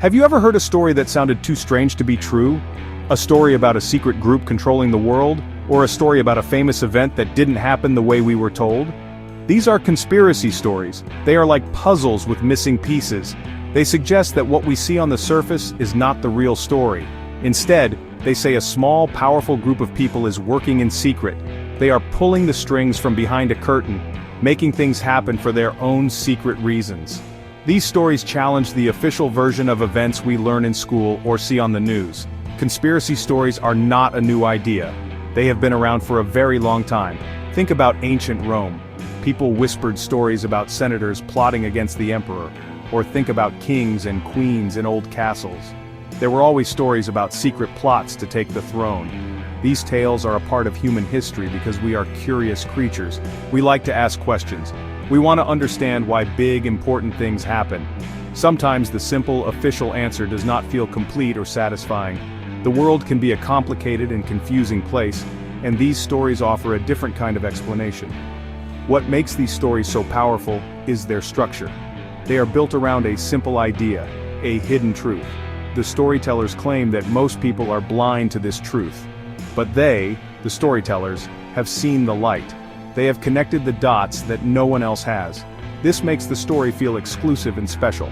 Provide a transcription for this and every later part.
Have you ever heard a story that sounded too strange to be true? A story about a secret group controlling the world, or a story about a famous event that didn't happen the way we were told? These are conspiracy stories. They are like puzzles with missing pieces. They suggest that what we see on the surface is not the real story. Instead, they say a small, powerful group of people is working in secret. They are pulling the strings from behind a curtain, making things happen for their own secret reasons. These stories challenge the official version of events we learn in school or see on the news. Conspiracy stories are not a new idea. They have been around for a very long time. Think about ancient Rome. People whispered stories about senators plotting against the emperor. Or think about kings and queens in old castles. There were always stories about secret plots to take the throne. These tales are a part of human history because we are curious creatures. We like to ask questions. We want to understand why big, important things happen. Sometimes the simple, official answer does not feel complete or satisfying. The world can be a complicated and confusing place, and these stories offer a different kind of explanation. What makes these stories so powerful is their structure. They are built around a simple idea, a hidden truth. The storytellers claim that most people are blind to this truth. But they, the storytellers, have seen the light. They have connected the dots that no one else has. This makes the story feel exclusive and special.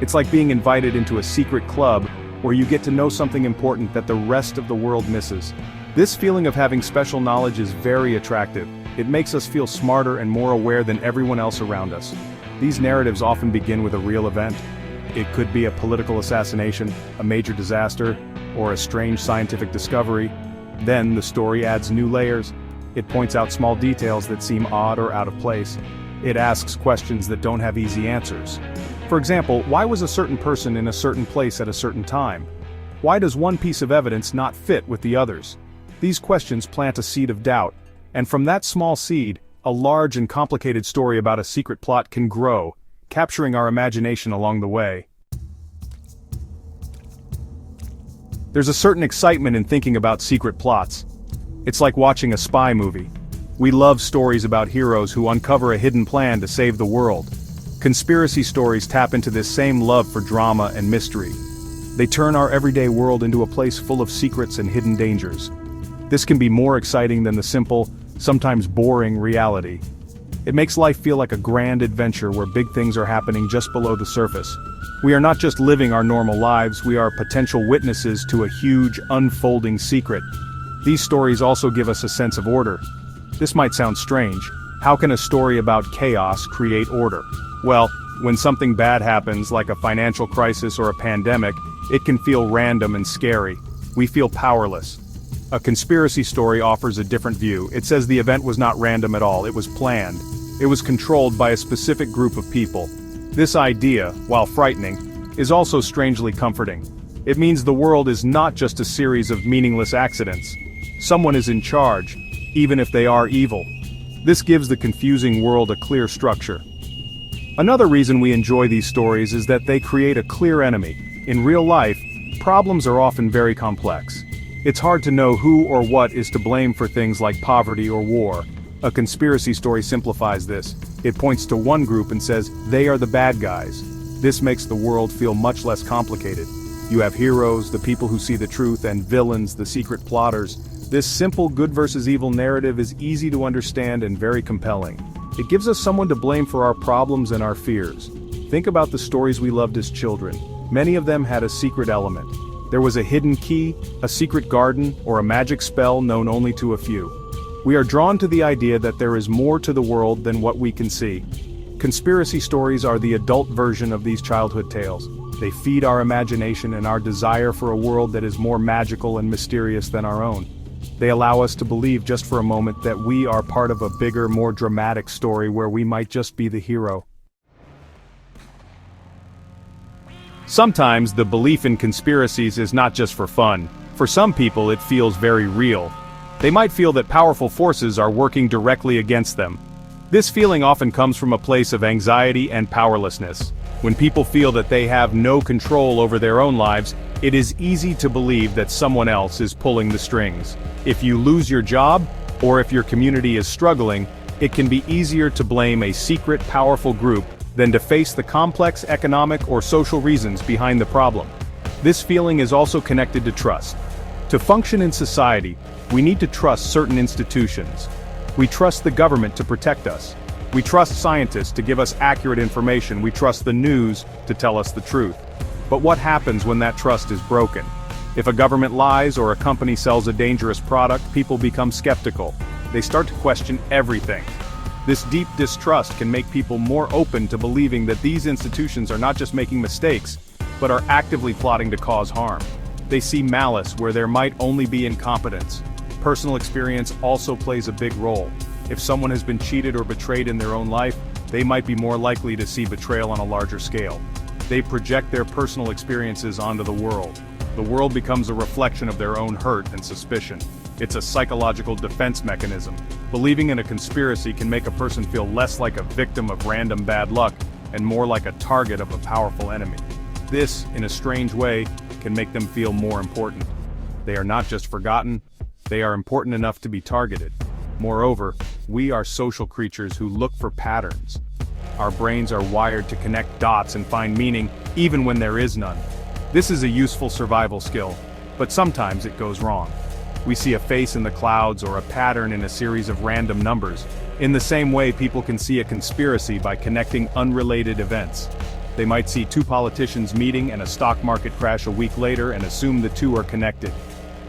It's like being invited into a secret club where you get to know something important that the rest of the world misses. This feeling of having special knowledge is very attractive. It makes us feel smarter and more aware than everyone else around us. These narratives often begin with a real event. It could be a political assassination, a major disaster, or a strange scientific discovery. Then the story adds new layers. It points out small details that seem odd or out of place. It asks questions that don't have easy answers. For example, why was a certain person in a certain place at a certain time? Why does one piece of evidence not fit with the others? These questions plant a seed of doubt, and from that small seed, a large and complicated story about a secret plot can grow, capturing our imagination along the way. There's a certain excitement in thinking about secret plots. It's like watching a spy movie. We love stories about heroes who uncover a hidden plan to save the world. Conspiracy stories tap into this same love for drama and mystery. They turn our everyday world into a place full of secrets and hidden dangers. This can be more exciting than the simple, sometimes boring reality. It makes life feel like a grand adventure where big things are happening just below the surface. We are not just living our normal lives, we are potential witnesses to a huge, unfolding secret. These stories also give us a sense of order. This might sound strange. How can a story about chaos create order? Well, when something bad happens, like a financial crisis or a pandemic, it can feel random and scary. We feel powerless. A conspiracy story offers a different view. It says the event was not random at all, it was planned. It was controlled by a specific group of people. This idea, while frightening, is also strangely comforting. It means the world is not just a series of meaningless accidents. Someone is in charge, even if they are evil. This gives the confusing world a clear structure. Another reason we enjoy these stories is that they create a clear enemy. In real life, problems are often very complex. It's hard to know who or what is to blame for things like poverty or war. A conspiracy story simplifies this. It points to one group and says, they are the bad guys. This makes the world feel much less complicated. You have heroes, the people who see the truth, and villains, the secret plotters. This simple good versus evil narrative is easy to understand and very compelling. It gives us someone to blame for our problems and our fears. Think about the stories we loved as children. Many of them had a secret element. There was a hidden key, a secret garden, or a magic spell known only to a few. We are drawn to the idea that there is more to the world than what we can see. Conspiracy stories are the adult version of these childhood tales. They feed our imagination and our desire for a world that is more magical and mysterious than our own. They allow us to believe just for a moment that we are part of a bigger, more dramatic story where we might just be the hero. Sometimes the belief in conspiracies is not just for fun. For some people it feels very real. They might feel that powerful forces are working directly against them. This feeling often comes from a place of anxiety and powerlessness. When people feel that they have no control over their own lives, it is easy to believe that someone else is pulling the strings. If you lose your job, or if your community is struggling, it can be easier to blame a secret, powerful group than to face the complex economic or social reasons behind the problem. This feeling is also connected to trust. To function in society, we need to trust certain institutions. We trust the government to protect us. We trust scientists to give us accurate information. We trust the news to tell us the truth. But what happens when that trust is broken? If a government lies or a company sells a dangerous product, people become skeptical. They start to question everything. This deep distrust can make people more open to believing that these institutions are not just making mistakes, but are actively plotting to cause harm. They see malice where there might only be incompetence. Personal experience also plays a big role. If someone has been cheated or betrayed in their own life, they might be more likely to see betrayal on a larger scale. They project their personal experiences onto the world. The world becomes a reflection of their own hurt and suspicion. It's a psychological defense mechanism. Believing in a conspiracy can make a person feel less like a victim of random bad luck and more like a target of a powerful enemy. This, in a strange way, can make them feel more important. They are not just forgotten, they are important enough to be targeted. Moreover, we are social creatures who look for patterns. Our brains are wired to connect dots and find meaning, even when there is none. This is a useful survival skill, but sometimes it goes wrong. We see a face in the clouds or a pattern in a series of random numbers. In the same way, people can see a conspiracy by connecting unrelated events. They might see two politicians meeting and a stock market crash a week later and assume the two are connected.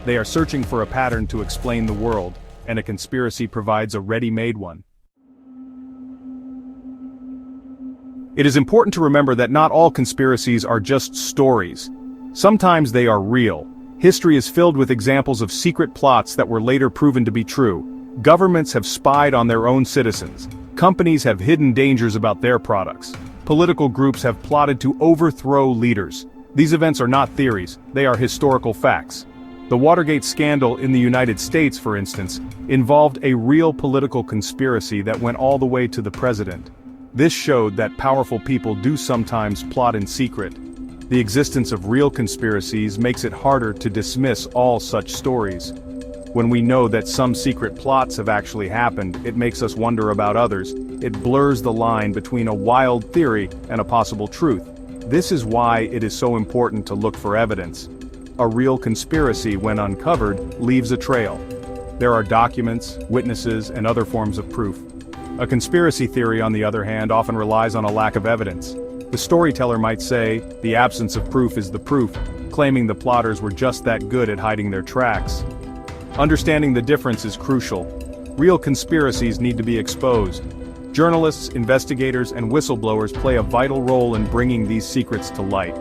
They are searching for a pattern to explain the world, and a conspiracy provides a ready-made one. It is important to remember that not all conspiracies are just stories. Sometimes they are real. History is filled with examples of secret plots that were later proven to be true. Governments have spied on their own citizens. Companies have hidden dangers about their products. Political groups have plotted to overthrow leaders. These events are not theories, they are historical facts. The Watergate scandal in the United States, for instance, involved a real political conspiracy that went all the way to the president. This showed that powerful people do sometimes plot in secret. The existence of real conspiracies makes it harder to dismiss all such stories. When we know that some secret plots have actually happened, it makes us wonder about others. It blurs the line between a wild theory and a possible truth. This is why it is so important to look for evidence. A real conspiracy, when uncovered, leaves a trail. There are documents, witnesses, and other forms of proof. A conspiracy theory, on the other hand, often relies on a lack of evidence. The storyteller might say, the absence of proof is the proof, claiming the plotters were just that good at hiding their tracks. Understanding the difference is crucial. Real conspiracies need to be exposed. Journalists, investigators, and whistleblowers play a vital role in bringing these secrets to light.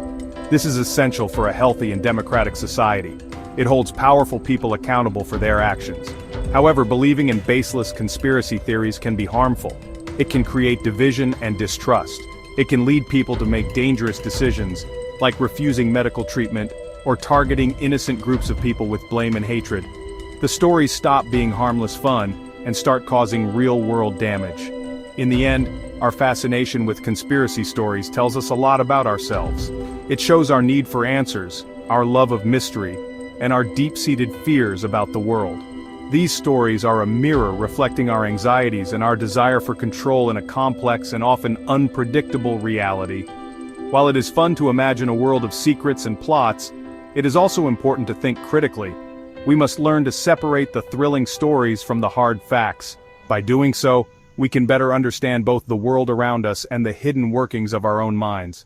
This is essential for a healthy and democratic society. It holds powerful people accountable for their actions. However, believing in baseless conspiracy theories can be harmful. It can create division and distrust. It can lead people to make dangerous decisions, like refusing medical treatment or targeting innocent groups of people with blame and hatred. The stories stop being harmless fun and start causing real-world damage. In the end, our fascination with conspiracy stories tells us a lot about ourselves. It shows our need for answers, our love of mystery, and our deep-seated fears about the world. These stories are a mirror reflecting our anxieties and our desire for control in a complex and often unpredictable reality. While it is fun to imagine a world of secrets and plots, it is also important to think critically. We must learn to separate the thrilling stories from the hard facts. By doing so, we can better understand both the world around us and the hidden workings of our own minds.